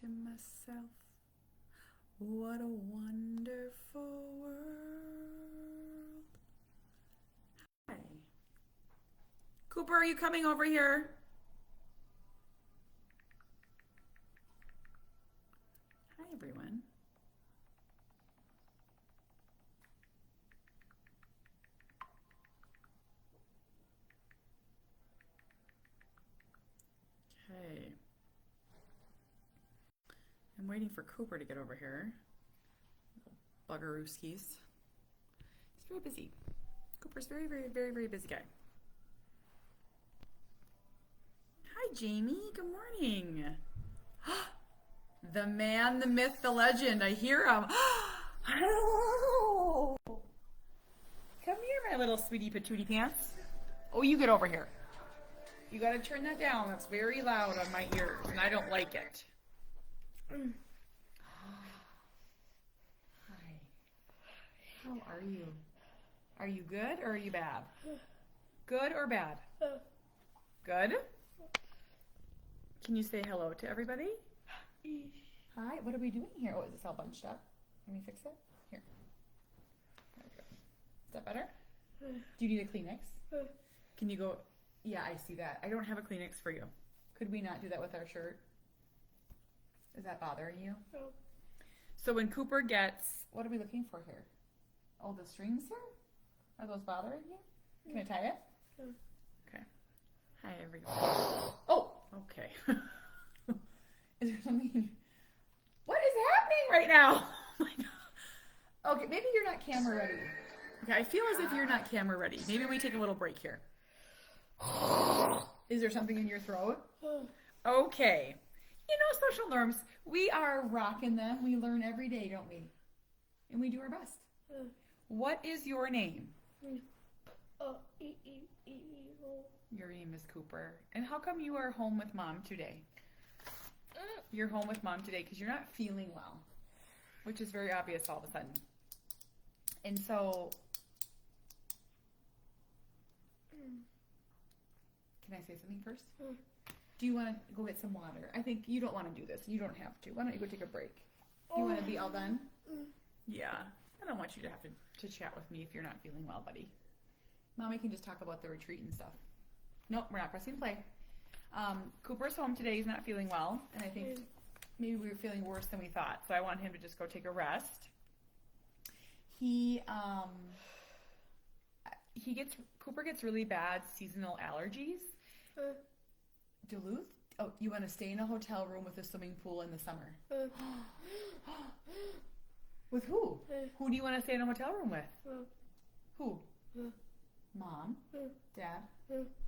to myself, what a wonderful world. Hi. Cooper, are you coming over here? Hi, everyone. Okay. I'm waiting for Cooper to get over here. Buggerooskies. He's very busy. Cooper's very, very, very, very busy guy. Hi, Jamie. Good morning. The man, the myth, the legend. I hear him. Hello. Come here, my little sweetie patootie pants. Oh, you get over here. You gotta turn that down. That's very loud on my ears, and I don't like it. Hi. How are you? Are you good or are you bad? Good or bad? Good? Can you say hello to everybody? Hi. What are we doing here? Oh, is this all bunched up? Let me fix it. Here. There we go. Is that better? Do you need a Kleenex? Can you go? Yeah, I see that. I don't have a Kleenex for you. Could we not do that with our shirt? Is that bothering you? No. So when Cooper gets, what are we looking for here? Oh, the strings here? Are those bothering you? Can I tie it? No. Okay. Hi, everybody. Oh, okay. Is there something? What is happening right now? Oh my God. Okay, maybe you're not camera ready. Okay, I feel as if you're not camera ready. Maybe we take a little break here. Is there something in your throat? Okay. You know, social norms, we are rocking them. We learn every day, don't we? And we do our best. What is your name? Your name is Cooper. And how come you are home with mom today? You're home with mom today because you're not feeling well, which is very obvious all of a sudden. And so, can I say something first? Do you want to go get some water? I think you don't want to do this. You don't have to. Why don't you go take a break? You want to be all done? Yeah. I don't want you to have to chat with me if you're not feeling well, buddy. Mommy can just talk about the retreat and stuff. Nope, we're not pressing play. Cooper's home today. He's not feeling well. And I think maybe we were feeling worse than we thought. So I want him to just go take a rest. Cooper gets really bad seasonal allergies. Duluth? Oh, you want to stay in a hotel room with a swimming pool in the summer? With who? Who do you want to stay in a hotel room with? Who? Mom? Dad?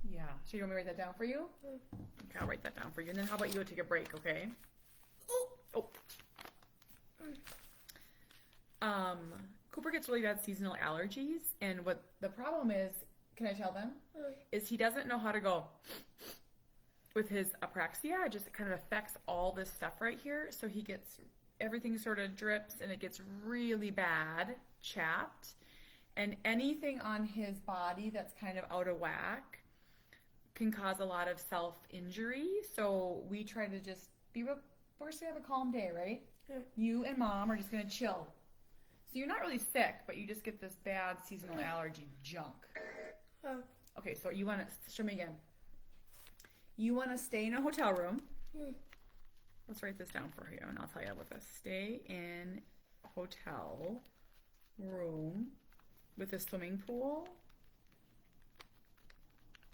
Yeah. So you want me to write that down for you? Okay, I'll write that down for you. And then how about you go take a break, okay? Oh. Cooper gets really bad seasonal allergies, and what the problem is, can I tell them? Is he doesn't know how to go with his apraxia. It just kind of affects all this stuff right here. So he gets, everything sort of drips and it gets really bad, chapped. And anything on his body that's kind of out of whack can cause a lot of self-injury. So we try to just forced to have a calm day, right? You and mom are just going to chill. So you're not really sick, but you just get this bad seasonal allergy junk. Okay, so you want to, show me again. You want to stay in a hotel room. Let's write this down for you, and I'll tell you what this. Stay in a hotel room with a swimming pool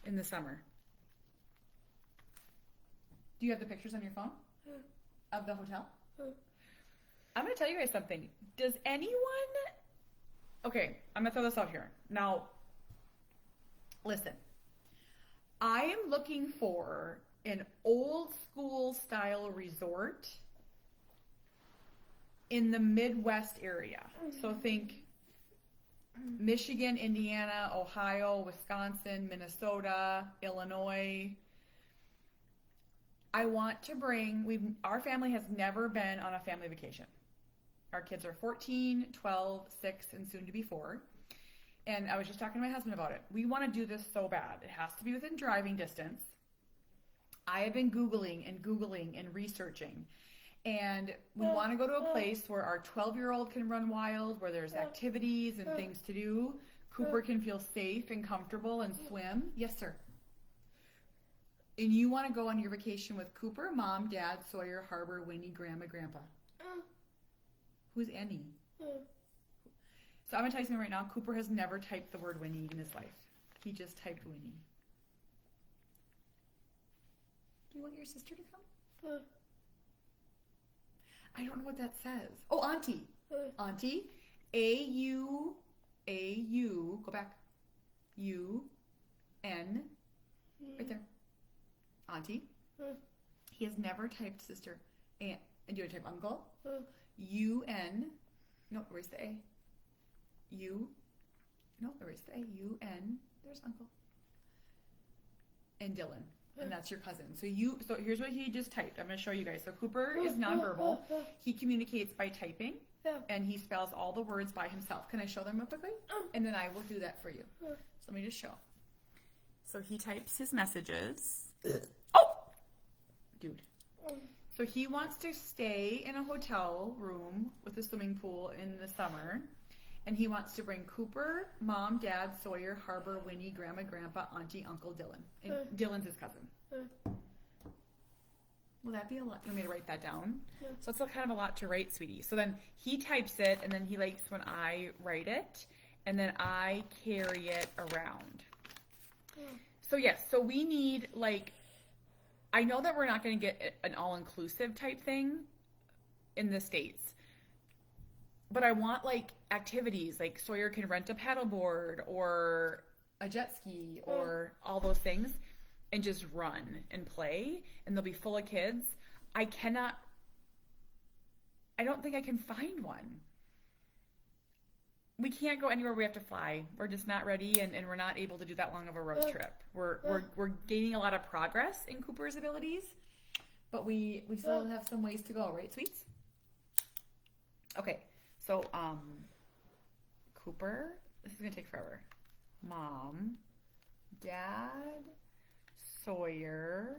in the summer. Do you have the pictures on your phone of the hotel? I'm going to tell you guys something. Does anyone... Okay, I'm going to throw this out here. Now, listen. I am looking for an old school style resort in the Midwest area. So think Michigan, Indiana, Ohio, Wisconsin, Minnesota, Illinois. I want to bring, our family has never been on a family vacation. Our kids are 14, 12, 6, and soon to be 4. And I was just talking to my husband about it. We want to do this so bad. It has to be within driving distance. I have been Googling and researching. And we want to go to a place where our 12-year-old can run wild, where there's activities and things to do. Cooper can feel safe and comfortable and swim. Yes, sir. And you want to go on your vacation with Cooper, Mom, Dad, Sawyer, Harbor, Winnie, Grandma, Grandpa. Who's Annie? So I'm going to tell you something right now. Cooper has never typed the word Winnie in his life. He just typed Winnie. Do you want your sister to come? I don't know what that says. Oh, Auntie. Auntie. A-U, go back. U-N, right there. Auntie. He has never typed sister. And do you want to type uncle? U-N. No, erase the A. U. No, erase the A. U-N. There's uncle. And Dylan. And that's your cousin. So here's what he just typed. I'm going to show you guys. So Cooper is nonverbal. He communicates by typing. And he spells all the words by himself. Can I show them real quickly? And then I will do that for you. So let me just show. So he types his messages. Oh! Dude. So he wants to stay in a hotel room with a swimming pool in the summer. And he wants to bring Cooper, Mom, Dad, Sawyer, Harbor, Winnie, Grandma, Grandpa, Auntie, Uncle, Dylan. And Dylan's his cousin. Will that be a lot? You want me to write that down? So it's kind of a lot to write, sweetie. So then he types it, and then he likes when I write it, and then I carry it around. So yes, so we need I know that we're not going to get an all-inclusive type thing in the States. But I want activities, like Sawyer can rent a paddleboard or a jet ski or all those things and just run and play, and they'll be full of kids. I don't think I can find one. We can't go anywhere we have to fly. We're just not ready, and we're not able to do that long of a road trip. We're gaining a lot of progress in Cooper's abilities, but we still have some ways to go, right, sweets? Okay. So, Cooper, this is going to take forever. Mom, Dad, Sawyer,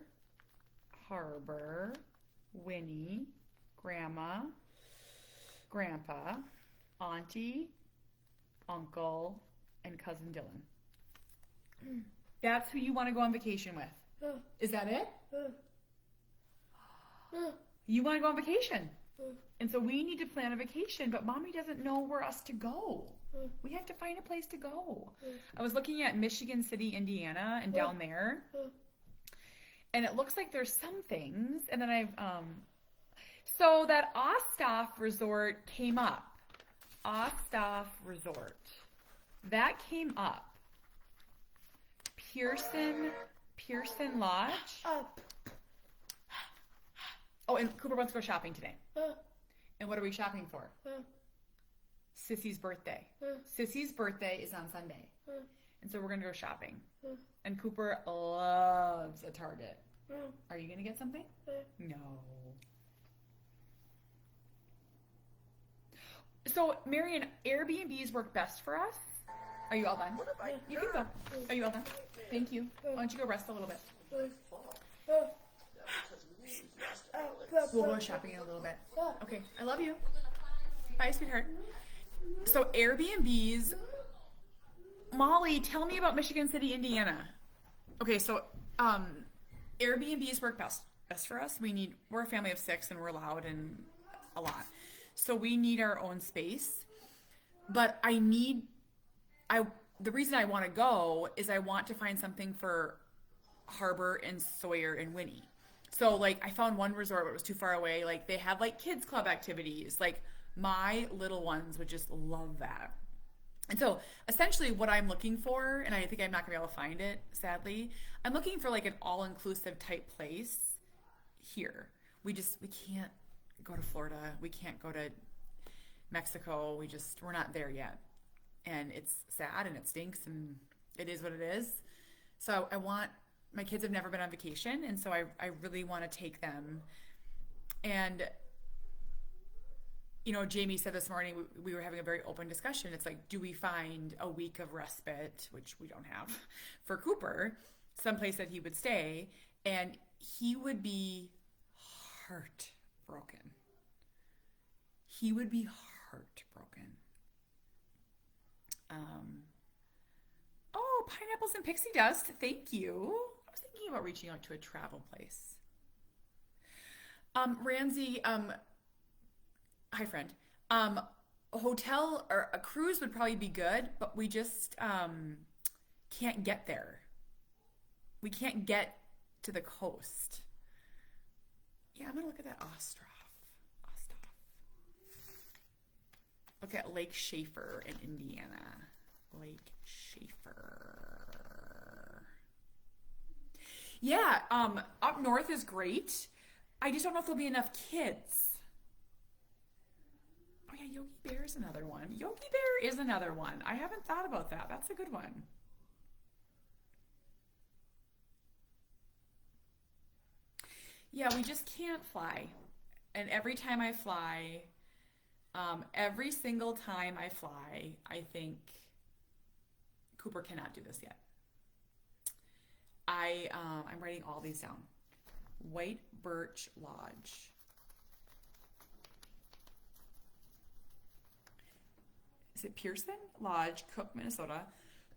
Harbor, Winnie, Grandma, Grandpa, Auntie, Uncle, and Cousin Dylan. That's who you want to go on vacation with. Is that it? You want to go on vacation? And so we need to plan a vacation, but Mommy doesn't know where else to go. We have to find a place to go. I was looking at Michigan City, Indiana, and down there, and it looks like there's some things. And then so that Osthoff Resort came up. Osthoff Resort. That came up. Pearson Lodge. Oh, and Cooper wants to go shopping today. And what are we shopping for? Sissy's birthday. Sissy's birthday is on Sunday. And so we're going to go shopping. And Cooper loves a Target. Are you going to get something? No. So, Marion, Airbnbs work best for us. Are you all done? You can go. Are you all done? Thank you. Why don't you go rest a little bit? We'll go shopping in a little bit. Okay, I love you. Bye, sweetheart. So Airbnbs. Molly, tell me about Michigan City, Indiana. Okay, so Airbnbs work best for us. We're a family of 6 and we're loud and a lot. So we need our own space. But the reason I want to go is I want to find something for Harbor and Sawyer and Winnie. So I found one resort, but it was too far away. They have kids club activities. My little ones would just love that. And so essentially what I'm looking for, and I think I'm not gonna be able to find it, sadly, I'm looking for an all-inclusive type place here. We can't go to Florida. We can't go to Mexico. We're not there yet. And it's sad and it stinks and it is what it is. So my kids have never been on vacation, and so I really want to take them. And, Jamie said this morning, we were having a very open discussion. It's do we find a week of respite, which we don't have, for Cooper, someplace that he would stay, and he would be heartbroken he would be heartbroken. Oh, pineapples and pixie dust. Thank you. I was thinking about reaching out to a travel place. Ramsey, hi friend. A hotel or a cruise would probably be good, but we just can't get there. We can't get to the coast. Yeah, I'm gonna look at that Ostroff. Look at Lake Schaefer in Indiana. Lake Schaefer. Yeah, up north is great. I just don't know if there'll be enough kids. Oh yeah, Yogi Bear is another one. Yogi Bear is another one. I haven't thought about that. That's a good one. Yeah, we just can't fly. And every time I fly, every single time I fly, I think Cooper cannot do this yet. I'm writing all these down. White Birch Lodge. Is it Pearson Lodge, Cook, Minnesota?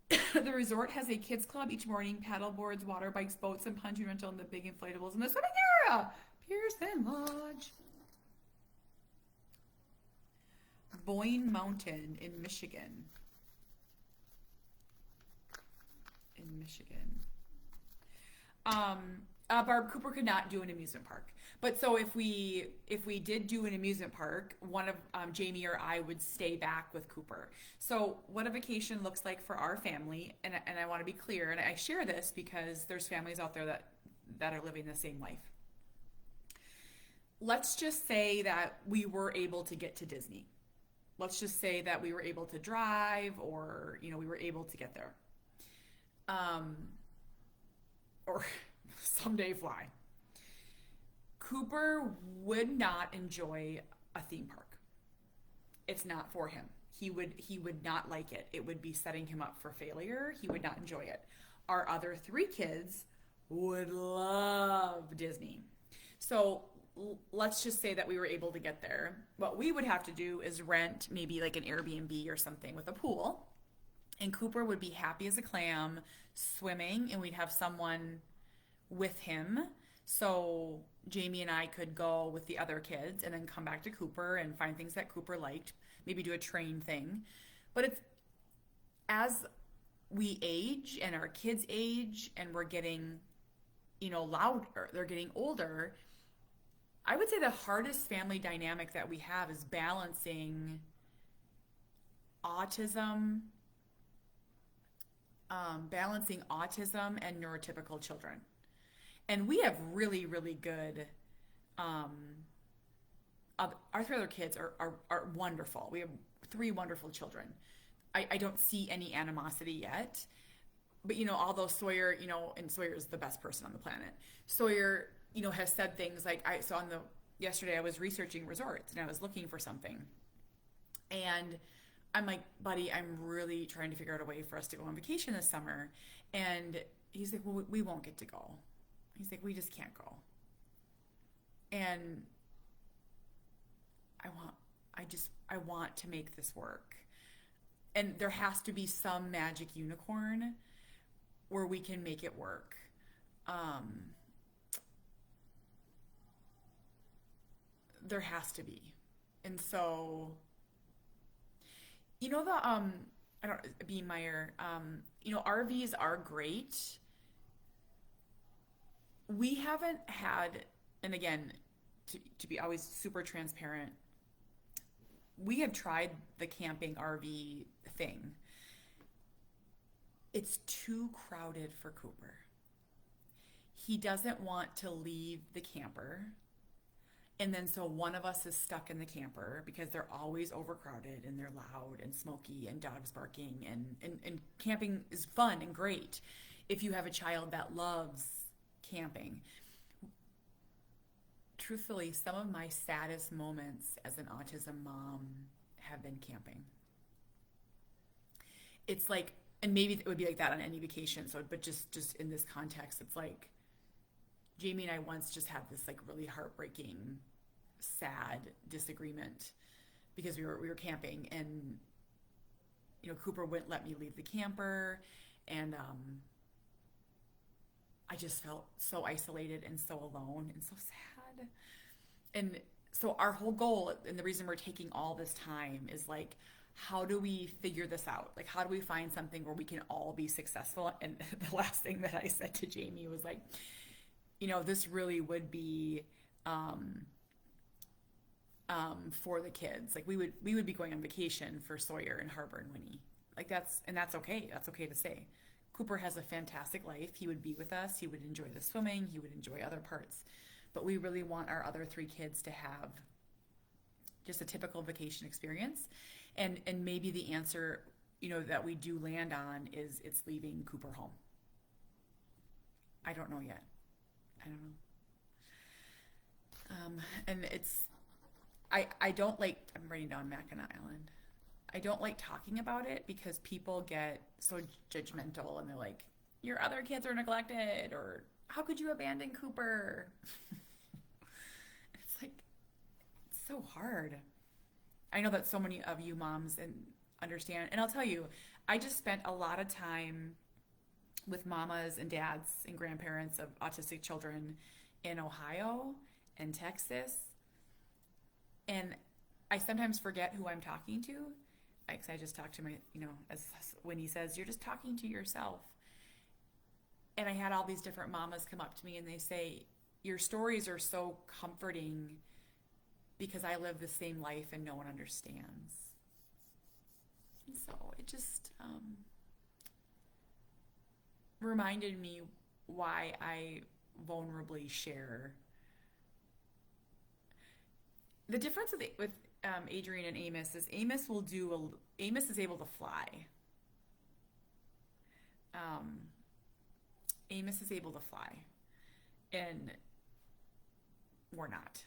The resort has a kids club each morning, paddle boards, water bikes, boats, and pontoon rental, and the big inflatables in the swimming area. Pearson Lodge. Boyne Mountain in Michigan. Barb, Cooper could not do an amusement park. But so if we did do an amusement park, one of Jamie or I would stay back with Cooper. So what a vacation looks like for our family, and I want to be clear, and I share this because there's families out there that are living the same life. Let's just say that we were able to get to Disney. Let's just say that we were able to drive, or we were able to get there. Or someday fly. Cooper would not enjoy a theme park. It's not for him. He would not like it. It would be setting him up for failure. He would not enjoy it. Our other 3 kids would love Disney. So let's just say that we were able to get there. What we would have to do is rent maybe like an Airbnb or something with a pool. And Cooper would be happy as a clam swimming, and we'd have someone with him. So Jamie and I could go with the other kids and then come back to Cooper and find things that Cooper liked, maybe do a train thing. But it's as we age and our kids age and we're getting, louder, they're getting older, I would say the hardest family dynamic that we have is balancing autism and neurotypical children. And we have really, really good, our 3 other kids are wonderful. We have 3 wonderful children. I don't see any animosity yet. But, although Sawyer, and Sawyer is the best person on the planet. Sawyer, has said things like, yesterday I was researching resorts and I was looking for something. And I'm like, buddy, I'm really trying to figure out a way for us to go on vacation this summer. And he's like, well, we won't get to go. He's like, we just can't go. And I want to make this work. And there has to be some magic unicorn where we can make it work. There has to be. And so, Bean Meyer, RVs are great. We haven't had, and again, to be always super transparent, we have tried the camping RV thing. It's too crowded for Cooper. He doesn't want to leave the camper. And then so one of us is stuck in the camper because they're always overcrowded and they're loud and smoky and dogs barking, and camping is fun and great if you have a child that loves camping. Truthfully, some of my saddest moments as an autism mom have been camping. It's like, and maybe it would be like that on any vacation, but just in this context, it's like Jamie and I once just had this like really heartbreaking, sad disagreement because we were camping, and Cooper wouldn't let me leave the camper, and I just felt so isolated and so alone and so sad. And so our whole goal, and the reason we're taking all this time, is like, how do we figure this out? Like, how do we find something where we can all be successful? And the last thing that I said to Jamie was like, this really would be for the kids. Like, we would be going on vacation for Sawyer and Harbor and Winnie. Like, that's okay. That's okay to say. Cooper has a fantastic life. He would be with us. He would enjoy the swimming. He would enjoy other parts. But we really want our other 3 kids to have just a typical vacation experience. And maybe the answer, that we do land on is it's leaving Cooper home. I don't know yet. I don't know. And I don't like, I'm writing down Mackinac Island. I don't like talking about it because people get so judgmental and they're like, your other kids are neglected, or how could you abandon Cooper? It's like, it's so hard. I know that so many of you moms understand, and I'll tell you, I just spent a lot of time with mamas and dads and grandparents of autistic children in Ohio and Texas, and I sometimes forget who I'm talking to. I just talked to my, as when he says, you're just talking to yourself. And I had all these different mamas come up to me and they say, your stories are so comforting because I live the same life and no one understands. And so it just reminded me why I vulnerably share. The difference with Adrian and Amos is Amos is able to fly. Amos is able to fly, and we're not.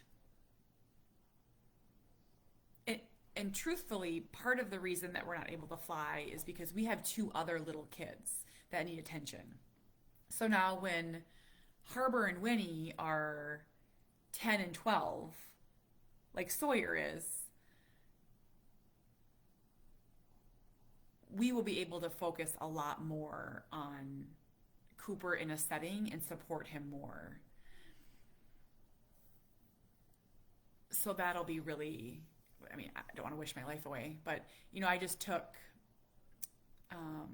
And truthfully, part of the reason that we're not able to fly is because we have 2 other little kids that need attention. So now when Harbor and Winnie are 10 and 12, like Sawyer is, we will be able to focus a lot more on Cooper in a setting and support him more. So that'll be really, I don't want to wish my life away, but, I just took, oh,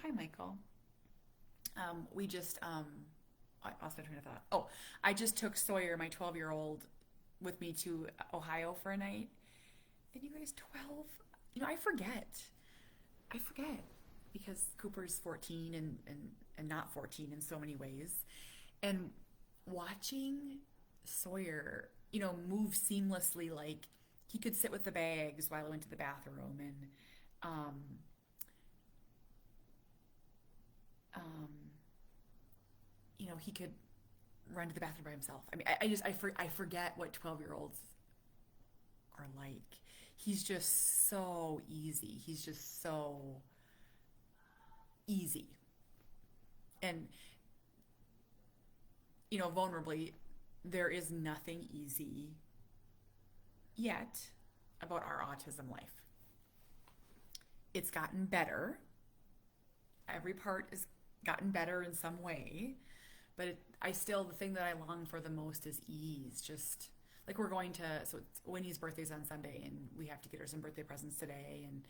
hi, Michael. We just, I lost my train of thought. Oh, I just took Sawyer, my 12-year-old, with me to Ohio for a night. And you guys, 12? I forget because Cooper's 14 and not 14 in so many ways. And watching Sawyer, move seamlessly, like he could sit with the bags while I went to the bathroom, and he could run to the bathroom by himself. I forget what 12-year-olds are like. He's just so easy. He's just so easy. And, vulnerably, there is nothing easy yet about our autism life. It's gotten better. Every part has gotten better in some way. But the thing that I long for the most is ease. Just like we're going to, so Winnie's birthday's on Sunday and we have to get her some birthday presents today. And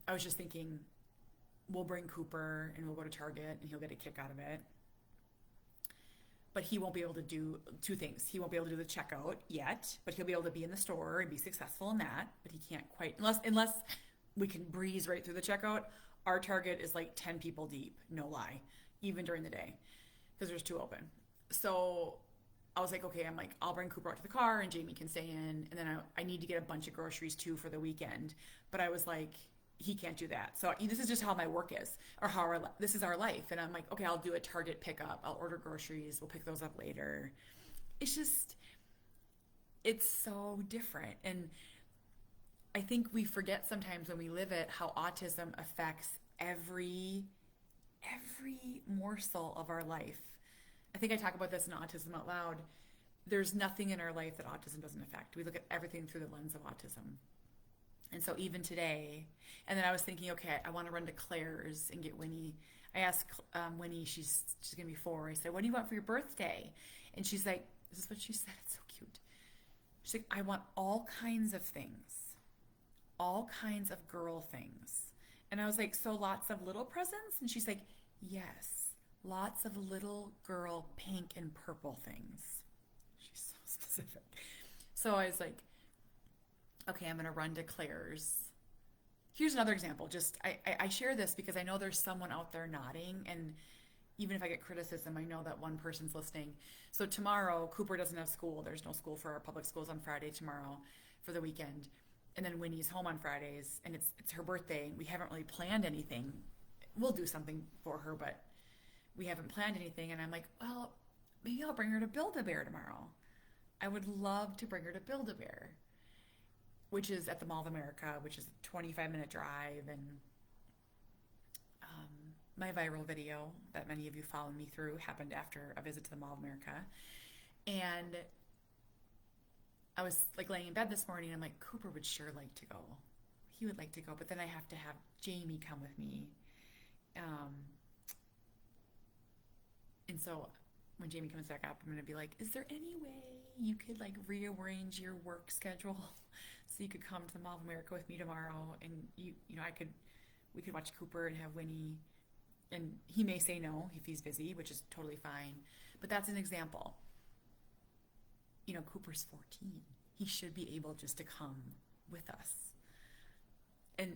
I was just thinking, we'll bring Cooper and we'll go to Target and he'll get a kick out of it. But he won't be able to do 2 things. He won't be able to do the checkout yet, but he'll be able to be in the store and be successful in that. But he can't quite, unless we can breeze right through the checkout. Our Target is like 10 people deep, no lie, even during the day, because there's 2 open. So I was like, okay, I'll bring Cooper out to the car and Jamie can stay in. And then I need to get a bunch of groceries too for the weekend. But I was like, he can't do that. So this is just how my work is, or this is our life. And I'm like, okay, I'll do a Target pickup. I'll order groceries. We'll pick those up later. It's so different. And I think we forget sometimes when we live it, how autism affects every morsel of our life. I think I talk about this in Autism Out Loud. there's nothing in our life that autism doesn't affect. We look at everything through the lens of autism. And so even today, and then I was thinking, okay, I want to run to Claire's and get Winnie. I asked Winnie, she's going to be 4. I said, what do you want for your birthday? And she's like, this is what she said. It's so cute. She's like, I want all kinds of things, all kinds of girl things. And I was like, so lots of little presents? And she's like, yes, lots of little girl pink and purple things. She's so specific. So I was like, okay, I'm going to run to Claire's. Here's another example. Just I share this because I know there's someone out there nodding, and even if I get criticism, I know that one person's listening. So tomorrow, Cooper doesn't have school. There's no school for our public schools on Friday tomorrow for the weekend. And then Winnie's home on Fridays, and it's her birthday. We haven't really planned anything. We'll do something for her, but we haven't planned anything. And I'm like, well, maybe I'll bring her to Build-A-Bear tomorrow. I would love to bring her to Build-A-Bear, which is at the Mall of America, which is a 25-minute drive. And my viral video that many of you followed me through happened after a visit to the Mall of America. And I was like laying in bed this morning, and I'm like, Cooper would sure like to go. He would like to go, but then I have to have Jamie come with me. And so when Jamie comes back up, I'm going to be like, is there any way you could like rearrange your work schedule so you could come to the Mall of America with me tomorrow? And we could watch Cooper and have Winnie, and he may say no if he's busy, which is totally fine. But that's an example. Cooper's 14. He should be able just to come with us. And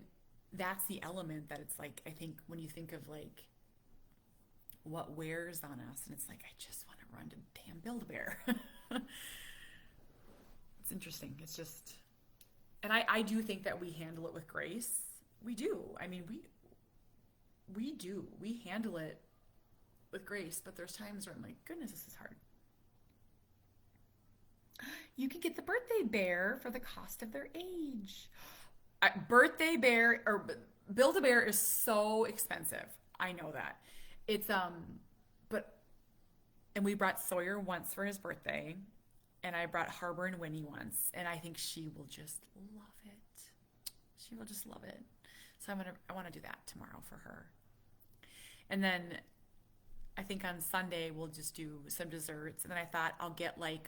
that's the element that it's like, I think when you think of like what wears on us, and it's like, I just want to run to damn Build-A-Bear. It's interesting. It's just, and I do think that we handle it with grace. We do. I mean, we do. We handle it with grace, but there's times where I'm like, goodness, this is hard. You can get the birthday bear for the cost of their age. Birthday bear or Build-A-Bear is so expensive. I know that. It's and we brought Sawyer once for his birthday, and I brought Harbor and Winnie once, and I think she will just love it. She will just love it. So I want to do that tomorrow for her. And then I think on Sunday we'll just do some desserts, and then I thought I'll get like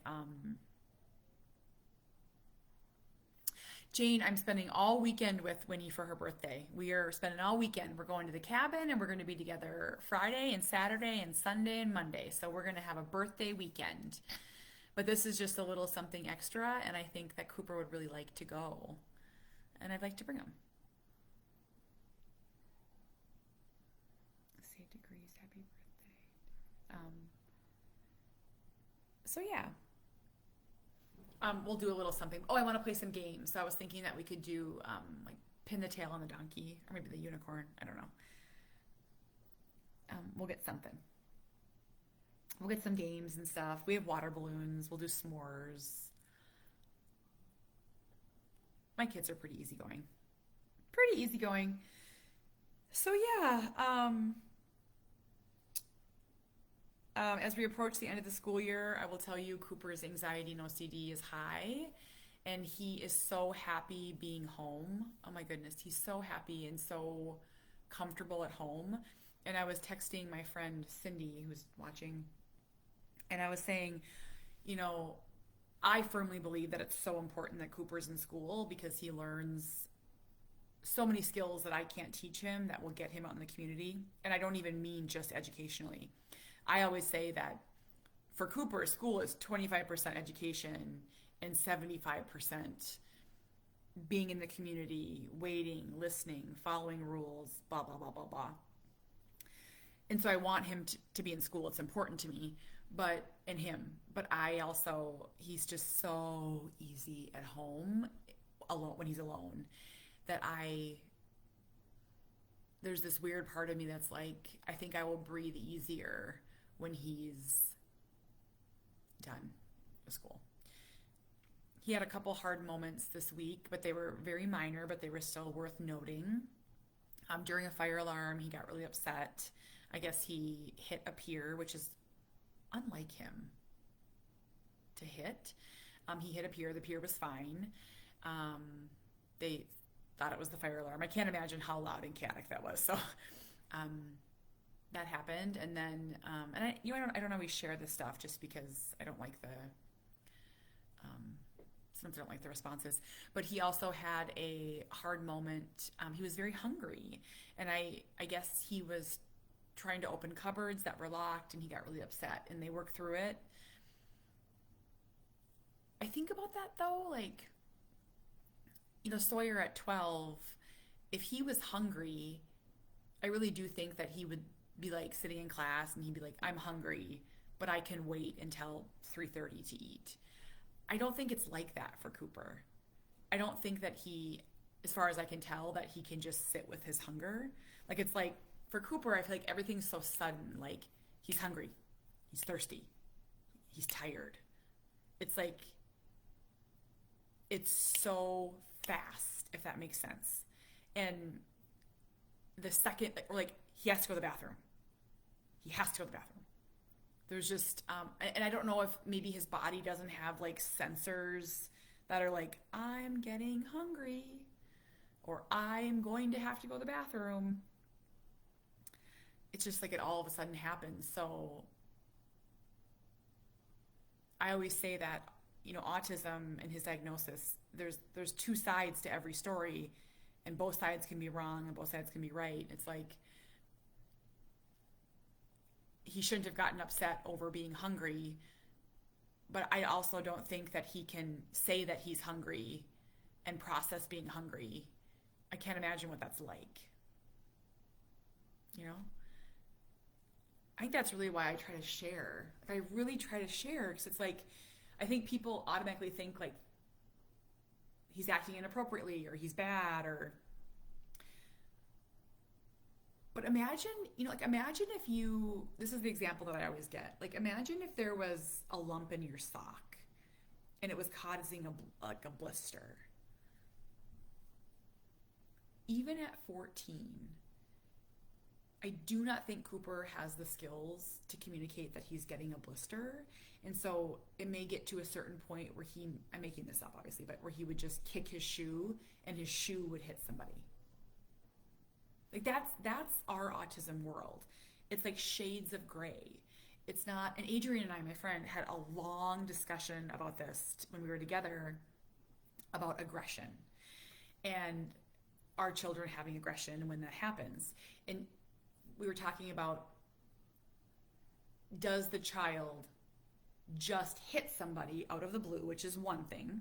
Jane, I'm spending all weekend with Winnie for her birthday. We are spending all weekend. We're going to the cabin, and we're going to be together Friday and Saturday and Sunday and Monday. So we're going to have a birthday weekend. But this is just a little something extra, and I think that Cooper would really like to go. And I'd like to bring him. Say degrees, happy birthday. So yeah. We'll do a little something. Oh, I want to play some games. So I was thinking that we could do like pin the tail on the donkey, or maybe the unicorn. I don't know. We'll get something. We'll get some games and stuff. We have water balloons. We'll do s'mores. My kids are pretty easygoing. Pretty easygoing. So yeah. As we approach the end of the school year, I will tell you Cooper's anxiety and OCD is high, and he is so happy being home. Oh my goodness, he's so happy and so comfortable at home. And I was texting my friend Cindy, who's watching, and I was saying, I firmly believe that it's so important that Cooper's in school because he learns so many skills that I can't teach him that will get him out in the community. And I don't even mean just educationally. I always say that for Cooper, school is 25% education and 75% being in the community, waiting, listening, following rules, blah, blah, blah, blah, blah. And so I want him to be in school. It's important to me, but I also, he's just so easy at home alone when he's alone that there's this weird part of me that's like, I think I will breathe easier when he's done with school. He had a couple hard moments this week, but they were very minor, but they were still worth noting. During a fire alarm, he got really upset. I guess he hit a peer, which is unlike him. to hit. He hit a pier. The pier was fine. They thought it was the fire alarm. I can't imagine how loud and chaotic that was. So that happened. And then, I don't always share this stuff just because I don't like sometimes I don't like the responses. But he also had a hard moment. He was very hungry. And I guess he was trying to open cupboards that were locked, and he got really upset, and they worked through it. I think about that though, like, Sawyer at 12, if he was hungry, I really do think that he would be like sitting in class and he'd be like, I'm hungry, but I can wait until 3:30 to eat. I don't think it's like that for Cooper. I don't think that he, as far as I can tell, that he can just sit with his hunger. Like, it's like, for Cooper, I feel like everything's so sudden. Like, he's hungry, he's thirsty, he's tired. It's like, it's so fast, if that makes sense. And the second, like, he has to go to the bathroom. He has to go to the bathroom. There's just, and I don't know if maybe his body doesn't have like sensors that are like, I'm getting hungry, or I'm going to have to go to the bathroom. It's just like it all of a sudden happens. So I always say that, autism and his diagnosis, there's two sides to every story, and both sides can be wrong and both sides can be right. It's like, he shouldn't have gotten upset over being hungry, but I also don't think that he can say that he's hungry and process being hungry. I can't imagine what that's like. I think that's really why I try to share. Like, I really try to share, because it's like, I think people automatically think like he's acting inappropriately or he's bad, but imagine, imagine if this is the example that I always get. Like, imagine if there was a lump in your sock and it was causing a blister. Even at 14, I do not think Cooper has the skills to communicate that he's getting a blister. And so it may get to a certain point where I'm making this up obviously, but where he would just kick his shoe and his shoe would hit somebody. Like, that's our autism world. It's like shades of gray. It's not, and Adrian and I, my friend, had a long discussion about this when we were together, about aggression and our children having aggression when that happens. And we were talking about, does the child just hit somebody out of the blue, which is one thing,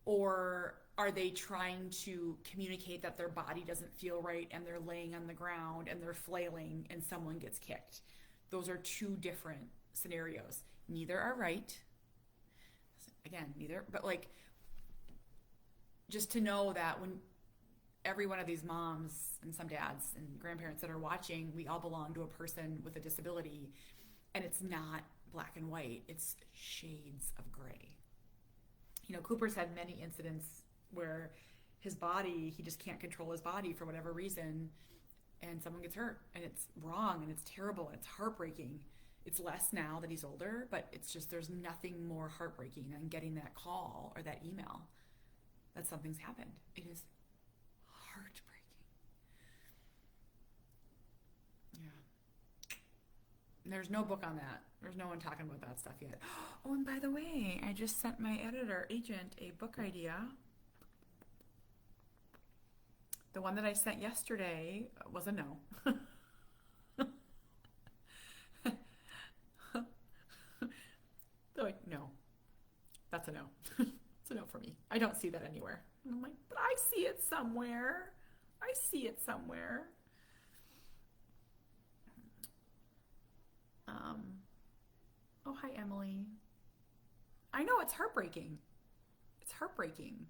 or are they trying to communicate that their body doesn't feel right and they're laying on the ground and they're flailing and someone gets kicked? Those are two different scenarios. Neither are right. Again, neither, but like, just to know that when every one of these moms and some dads and grandparents that are watching, we all belong to a person with a disability, and it's not black and white, it's shades of gray. Cooper's had many incidents where his body, he just can't control his body for whatever reason, and someone gets hurt, and it's wrong, and it's terrible, and it's heartbreaking. It's less now that he's older, but it's just, there's nothing more heartbreaking than getting that call or that email that something's happened. It is heartbreaking. Yeah. There's no book on that. There's no one talking about that stuff yet. Oh, and by the way, I just sent my agent a book idea. The one that I sent yesterday was a no. They're like, no. That's a no. It's a no for me. I don't see that anywhere. And I'm like, but I see it somewhere. I see it somewhere. Oh, hi, Emily. I know, it's heartbreaking. It's heartbreaking.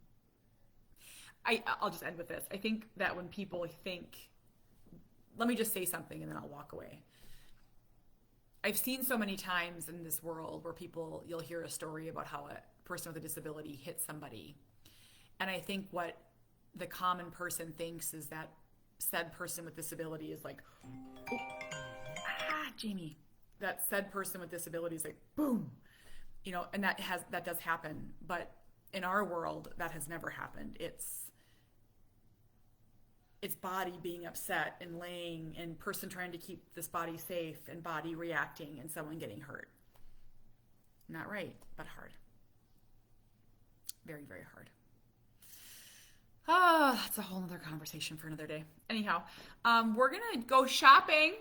I'll just end with this. I think that when people think, let me just say something and then I'll walk away. I've seen so many times in this world where you'll hear a story about how a person with a disability hit somebody. And I think what the common person thinks is that said person with disability is like, oh, Jamie. That said person with disability is like, boom. and that does happen, but in our world, that has never happened. It's body being upset and laying and person trying to keep this body safe and body reacting and someone getting hurt. Not right, but hard. Very, very hard. That's a whole other conversation for another day. Anyhow, we're going to go shopping.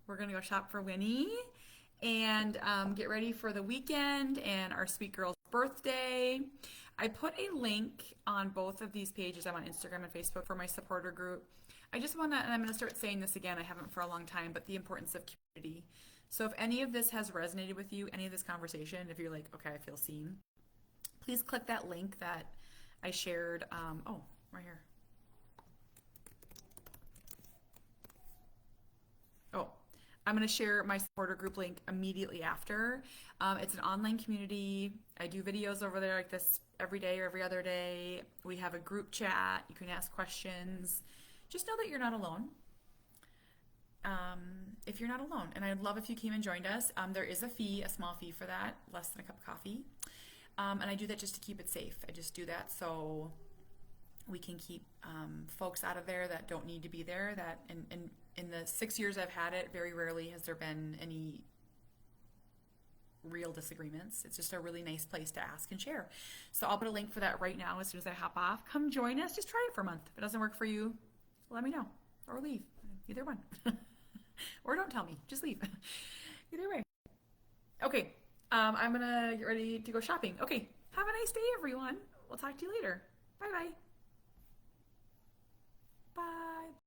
We're going to go shop for Winnie and get ready for the weekend and our sweet girl's birthday. I put a link on both of these pages. I'm on Instagram and Facebook for my supporter group. I just want to, and I'm going to start saying this again, I haven't for a long time, but the importance of community. So if any of this has resonated with you, any of this conversation, if you're like, okay, I feel seen, please click that link that I shared. Right here. I'm going to share my supporter group link immediately after. It's an online community. I do videos over there like this every day or every other day. We have a group chat. You can ask questions. Just know that you're not alone. If you're not alone. And I'd love if you came and joined us. There is a fee, a small fee for that, less than a cup of coffee. And I do that just to keep it safe. I just do that so we can keep folks out of there that don't need to be there. That in the 6 years I've had it, very rarely has there been any real disagreements. It's just a really nice place to ask and share. So I'll put a link for that right now as soon as I hop off. Come join us. Just try it for a month. If it doesn't work for you, let me know or leave. Either one. Or don't tell me. Just leave. Either way. Okay. I'm going to get ready to go shopping. Okay. Have a nice day, everyone. We'll talk to you later. Bye-bye.